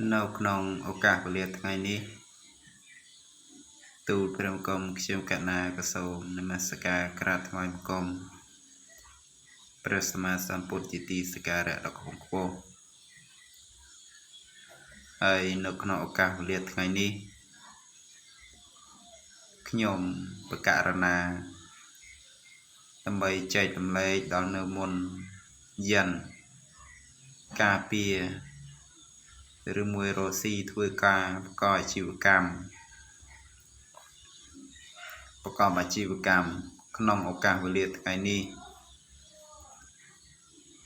នៅក្នុងឱកាសវេលាថ្ងៃនេះទូលព្រះអង្គមខ្ញុំកណាក៏សូមនមស្ការក្រាបថ្វាយបង្គំព្រះសម្មាសម្ពុទ្ធជាទីសក្ការៈដ៏ខ្ពង់ខ្ពស់ហើយនៅក្នុងឱកាសវេលាថ្ងៃនេះខ្ញុំបកករណាដើម្បីចែករំលែកដល់នៅមុនយិនការពារឬមួយរស់ស៊ីធ្វើការប្រកបអាជីវកម្មក្នុងឱកាសវេលាថ្ងៃនេះ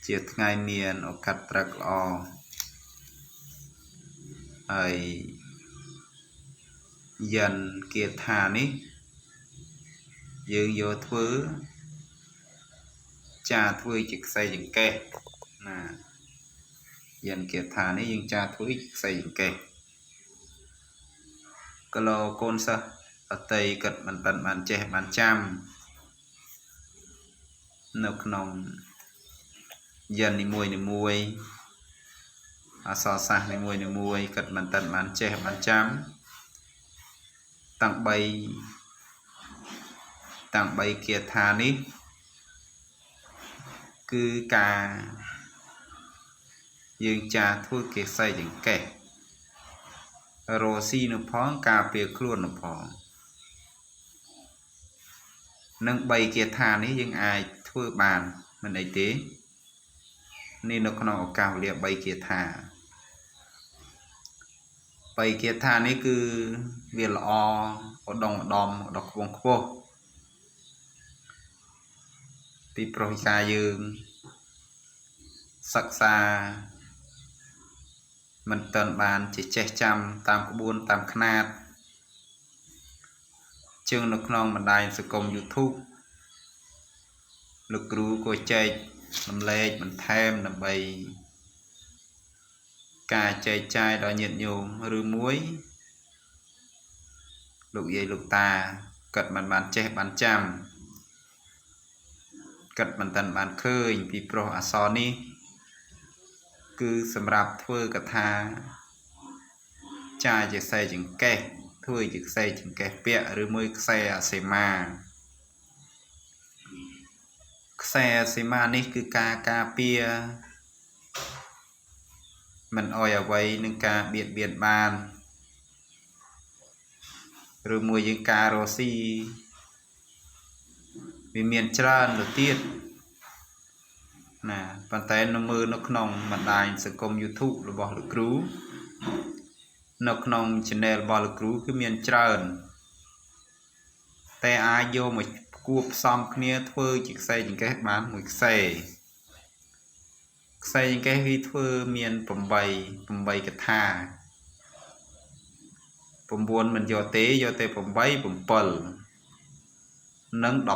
ជាថ្ងៃមានឱកាសព្រឹកល្អហើយយិនគាថានេះយើងយកធ្វើធ្វើជាខ្សែចង្កេះណាយិនគាថានេះយើងធ្វើជាខ្សែចង្កេះក៏លោកកូនសិស្សអតីគិតមិនបានចេះបានចាំនៅក្នុងយិននីមួយអក្សរសាស្ត្រនីមួយគិតមិនបានចេះបានចាំតាំង3គាថានេះគឺការយើងធ្វើគេខ្សែចង្កេះរស់ស៊ីនៅផងការពារខ្លួននៅផងនឹង3គាថានេះយើងអាចធ្វើបានមិនអីទេនេះនៅក្នុងឱកាសវេលា3គាថានេះគឺវាល្អឧត្តមដល់ខ្ពង់ខ្ពស់ពីប្រុសការយើងសិក្សាមិនទាន់បានចេះចាំតាមក្បួនតាមខ្នាតជាងនៅក្នុងបណ្ដាញសង្គម YouTube លោកគ្រូក៏ចែករំលែកបន្ថែមដើម្បីការចែកចាយដល់ញាតិញោមឬមួយលោកយាយលោកតាគិតមិនបានចេះបានចាំគិតមិនទាន់បានឃើញពីព្រោះអក្សរនេះគឺសម្រាប់ធ្វើកថាជាខ្សែចង្កេះធ្វើជាខ្សែចង្កេះពាក្យឬមួយខ្សែអសេមាខ្សែអសេមានេះគឺការពារមិនអោយអ្វីនឹងការបៀតបៀនបានឬមួយយើងការរស់ស៊ីវាមានច្រើនទៅទៀតណាប៉ុន្តែនៅមើលនៅក្នុងបណ្ដាញសង្គម YouTube របស់លោកគ្រូនៅក្នុង channel របស់លោកគ្រូគឺមានច្រើនតែអាចយកមកគួបផ្សំគ្នាធ្វើជាខ្សែចង្កេះបានមួយខ្សែចង្កេះវាធ្វើមាន8កថា9មិនយកទេ8 7និង12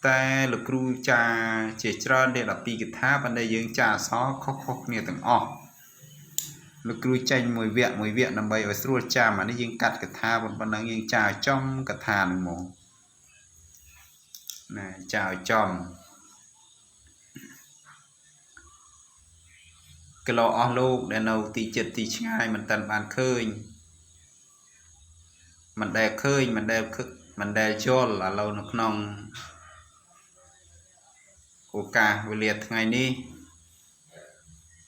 តែលោកគ្រូជាច្រើនទេ12កថាប៉ុន្តែយើងអក្សរខុសគ្នាទាំងអស់លោកគ្រូចេញមួយវគ្គដើម្បីឲ្យស្រួលចាំអានេះយើងកាត់កថាប៉ុណ្ណឹងយើងចំកថានឹងមកណាចំគីឡូអស់លោកដែលនៅទីចិត្តទីឆ្ងាយមិនទាន់បានឃើញមិនដែលយល់ឥឡូវនៅក្នុងឱកាសវេលាថ្ងៃនេះ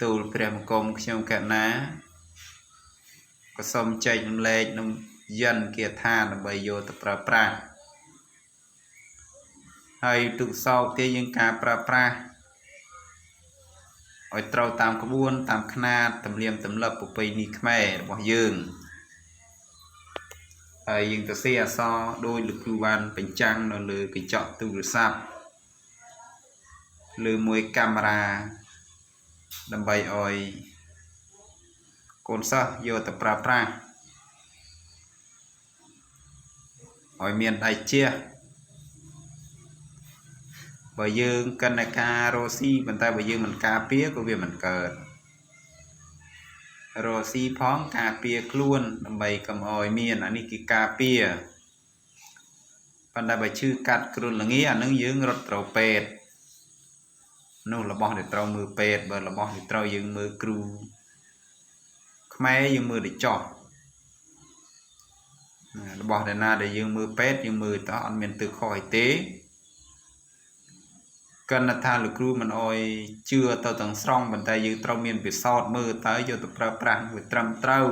ទូលព្រះបង្គំខ្ញុំកណាក៏សូមចែករំលែកនឹងយិនគាថាដើម្បីយកទៅប្រើប្រាស់ហើយទុកសោកទៀតយើងការប្រើប្រាស់ឲ្យត្រូវតាមក្បួនតាមខ្នាតទំនៀមទម្លាប់ប្រពៃណីខ្មែររបស់យើងហើយយើងទៅសេអក្សរដោយលោកគ្រូបានបញ្ចាំងនៅលើកញ្ចក់ទូរស័ព្ទលើមួយកាមេរ៉ាដើម្បីឲ្យកូនសិស្សយកទៅប្រើប្រាស់ឲ្យមានដៃជះបើយើងកណ្ណការរស់ស៊ីប៉ុន្តែបើយើងមិនការពារក៏វាមិនកើតរស់ស៊ីផងការពារខ្លួនដើម្បីកុំឲ្យមានអានេះគឺការពារប៉ុន្តែបើឈឺកាត់គ្រុនល្ងាអានឹងយើងរត់ត្រូវពេទ្យ នោះរបស់ដែលត្រូវមើលពេទ្យបើរបស់ដែលត្រូវយើងមើលគ្រូខ្មែរយើងមើលដូចចោះរបស់ដែលណាដែលយើងមើលពេទ្យយើងមើលតោះអត់មានទើខុសអីទេគណថាលោកគ្រូមិនអោយជឿទៅទាំងស្រុងប៉ុន្តែយើងត្រូវមានពិសោធន៍មើលតើយកទៅប្រើប្រាស់វាត្រឹមត្រូវ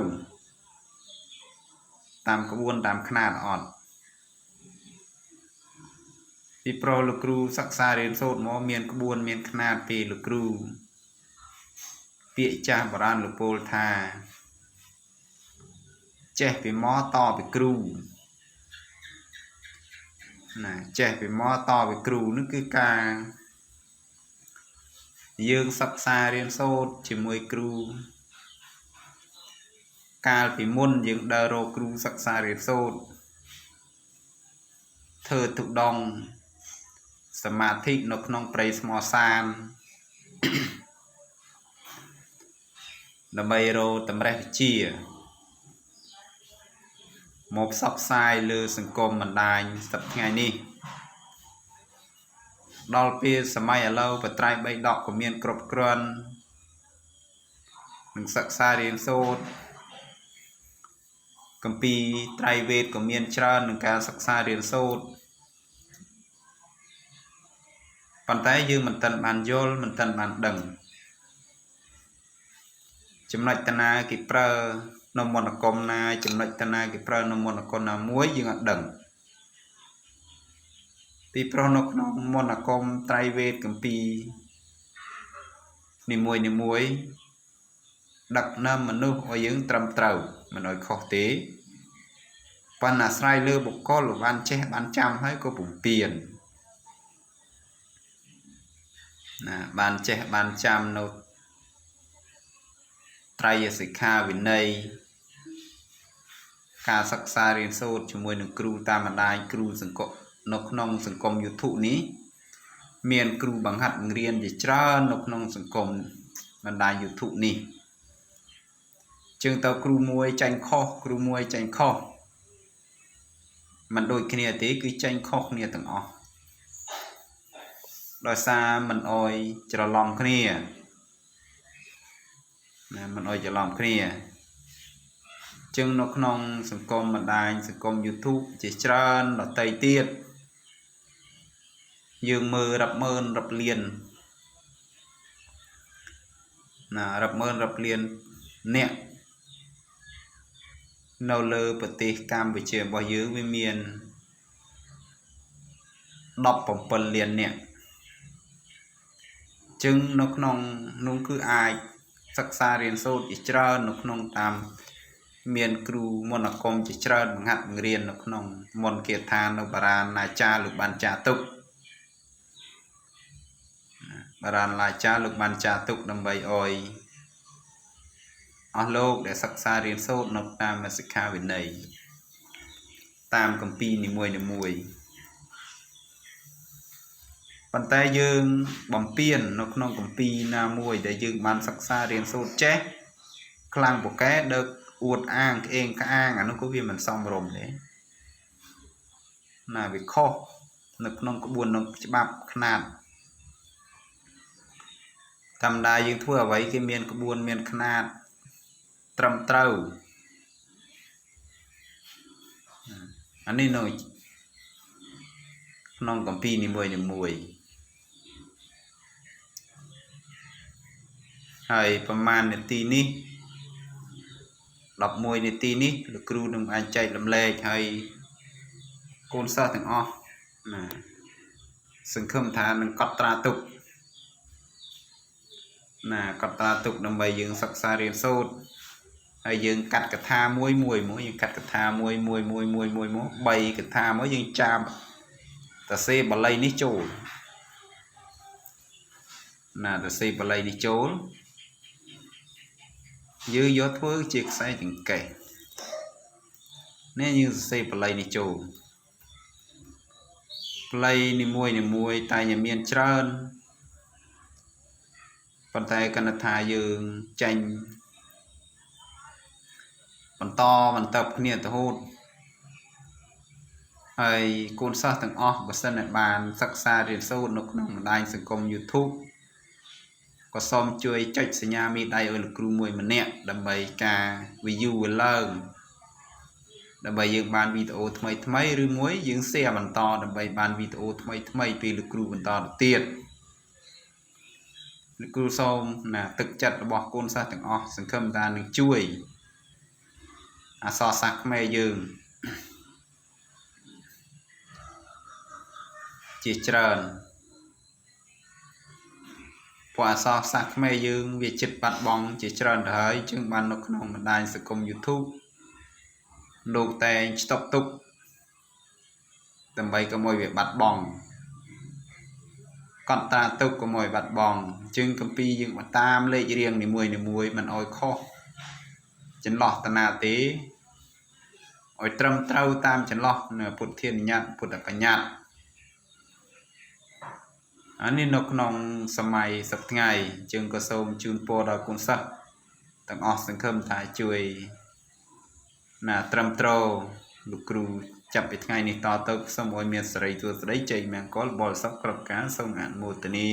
តាមក្បួនតាមຂ្នាតអត់ពីព្រោះលោកគ្រូសិក្សារៀនសូត្រមកមានក្បួនមានຂ្នាតពីលោកគ្រូពាក្យចាស់បុរាណលោកពោលថាចេះពីម៉តពីគ្រូណាចេះពីម៉តពីគ្រូនោះគឺការយើងសិក្សារៀនសូត្រជាមួយគ្រូកាលពីមុនយើងដើររកគ្រូសិក្សារៀនសូត្រធ្វើទុដងសមាធិនៅក្នុងព្រៃស្មោសានដើម្បីរកតម្រេះវិជាមកផ្សព្វផ្សាយលើសង្គមបណ្ដាញសប្តាហ៍ថ្ងៃនេះដល់ពេលសម័យឥឡូវបត្រៃ3ដកក៏មានគ្រប់គ្រាន់នឹងសិក្សារៀនសូត្រគម្ពីរត្រៃវេទក៏មានច្រើននឹងការសិក្សារៀនសូត្រប៉ុន្តែយើងមិនទាន់បានយល់មិនទាន់បានដឹងចំណុចតាណាគេប្រើនៅមន្តអាគមណាចំណុចតាណាគេប្រើនៅមន្តអាគមណាមួយយើងអត់ដឹងពីព្រោះនៅក្នុងមន្តអាគមត្រៃវេទគម្ពីរនីមួយដឹកនាំមនុស្សឲ្យយើងត្រឹមត្រូវមិនឲ្យខុសទេប៉ុន្តែអាស្រ័យលើបុគ្គលបានចេះបានចាំហើយក៏ពំពៀនណាបានចេះបានចាំនៅត្រៃសិក្ខាវិន័យការសិក្សារៀនសូត្រជាមួយនឹងគ្រូតាមបណ្ដាញគ្រូសង្គមនៅក្នុងសង្គម YouTube នេះមានគ្រូបង្ហាត់បង្រៀនជាច្រើននៅក្នុងសង្គមបណ្ដាញ YouTube នេះជាងទៅគ្រូមួយចាញ់ខុសគ្រូមួយចាញ់ខុសមិនដូចគ្នាទេគឺចាញ់ខុសគ្នាទាំងអស់ដោយសារមិនអោយច្រឡំគ្នាណាមិនអោយច្រឡំគ្នាចឹងនៅក្នុងសង្គមបណ្ដាញសង្គម YouTube ជាច្រើនដទៃទៀតយើងមើលរាប់ម៉ឺនរាប់លានណារាប់ម៉ឺនរាប់លានអ្នកនៅលើប្រទេសកម្ពុជារបស់យើងវាមាន17លានអ្នកចឹងនៅក្នុងនោះគឺអាចសិក្សារៀនសូត្រជាច្រើននៅក្នុងតាមមានគ្រូមន្តអាគមជាច្រើនបង្ហាត់បង្រៀននៅក្នុងមន្តគាថានៅបារាណាចារលោកបានចាទុកបារាណាចារលោកបានចាទុកដើម្បីអោយអស់លោកដែលសិក្សារៀនសូត្រនៅតាមសិក្ខាវិន័យតាមគម្ពីរនីមួយប៉ុន្តែយើងបំពេញនៅក្នុងគម្ពីរណាមួយដែលយើងបានសិក្សារៀនសូត្រចេះខ្លាំងពូកែដឹកអួតអាងក្អេងក្អាងអានោះក៏វាមិនសមរម្យដែរណាវាខុសនៅក្នុងក្បួននឹងច្បាប់ຂ្នាតធម្មតាយើងធ្វើអ្វីគេមានក្បួនមានຂ្នាតត្រឹមត្រូវអានេះនៅក្នុងគម្ពីរនីមួយហើយប្រមាណនាទីនេះ11នាទីនេះលោកគ្រូនឹងអាចចែករំលែកហើយកូនសិស្សទាំងអស់ណាសង្ឃឹមថានឹងកត់ត្រាទុកណាកត់ត្រាទុកដើម្បីយើងសិក្សារៀនសូត្រហើយយើងកាត់កថាមួយយើងកាត់កថាមួយ3កថាមកយើងចាំតសេបាលីនេះចូលណាតសេបាលីនេះចូលយើងយកធ្វើជាខ្សែចង្កេះនេះយើងសរសេរបាលីនេះចូលបាលីនីមួយតែមានច្រើនប៉ុន្តែគណៈថាយើងចាញ់បន្តគ្នាទៅហូតហើយកូនសិស្សទាំងអស់បើសិនតែបានសិក្សារៀនសូត្រនៅក្នុងបណ្ដាញសង្គម YouTube ก็សូមជួយចុចសញ្ញាមេដៃឲ្យលោកគ្រូមួយម្នាក់ដើម្បីការ view ឡើងដើម្បីយើងបានវីដេអូថ្មីឬមួយយើង share បន្តដើម្បីបានវីដេអូថ្មីពីលោកគ្រូបន្តទៅទៀតលោកគ្រូសូមទឹកចិត្តរបស់កូនសិស្សទាំងអស់សង្ឃឹមថានឹងជួយអក្សរសាស្ត្រខ្មែរយើងជាច្រើនព្រោះអក្សរសាស្ត្រខ្មែរយើងវាចិត្តបាត់បង់ជាច្រើនទៅហើយជាងបាននៅក្នុងបណ្ដាញសង្គម YouTube លោកតែងស្តុកទុកដើម្បីកុំឲ្យវាបាត់បង់កត់ត្រាទុកកុំឲ្យបាត់បង់ជាងកម្ពីយើងមកតាមលេខរៀងនីមួយមិនឲ្យខុសចន្លោះតាណាទេឲ្យត្រឹមត្រូវតាមចន្លោះនៅពុទ្ធានុញ្ញាតពុទ្ធបញ្ញត្តិអានេះនៅក្នុងសម័យសប្តាហ៍ថ្ងៃជាងក៏សូមជូនពរដល់កូនសិស្សទាំងអស់សង្ឃឹមថាជួយត្រឹមត្រូវលោកគ្រូចាប់ពីថ្ងៃនេះតទៅសូមឲ្យមានសេរីសួស្តីជ័យមង្គលបរិសុខគ្រប់ការសូមអនុមោទនា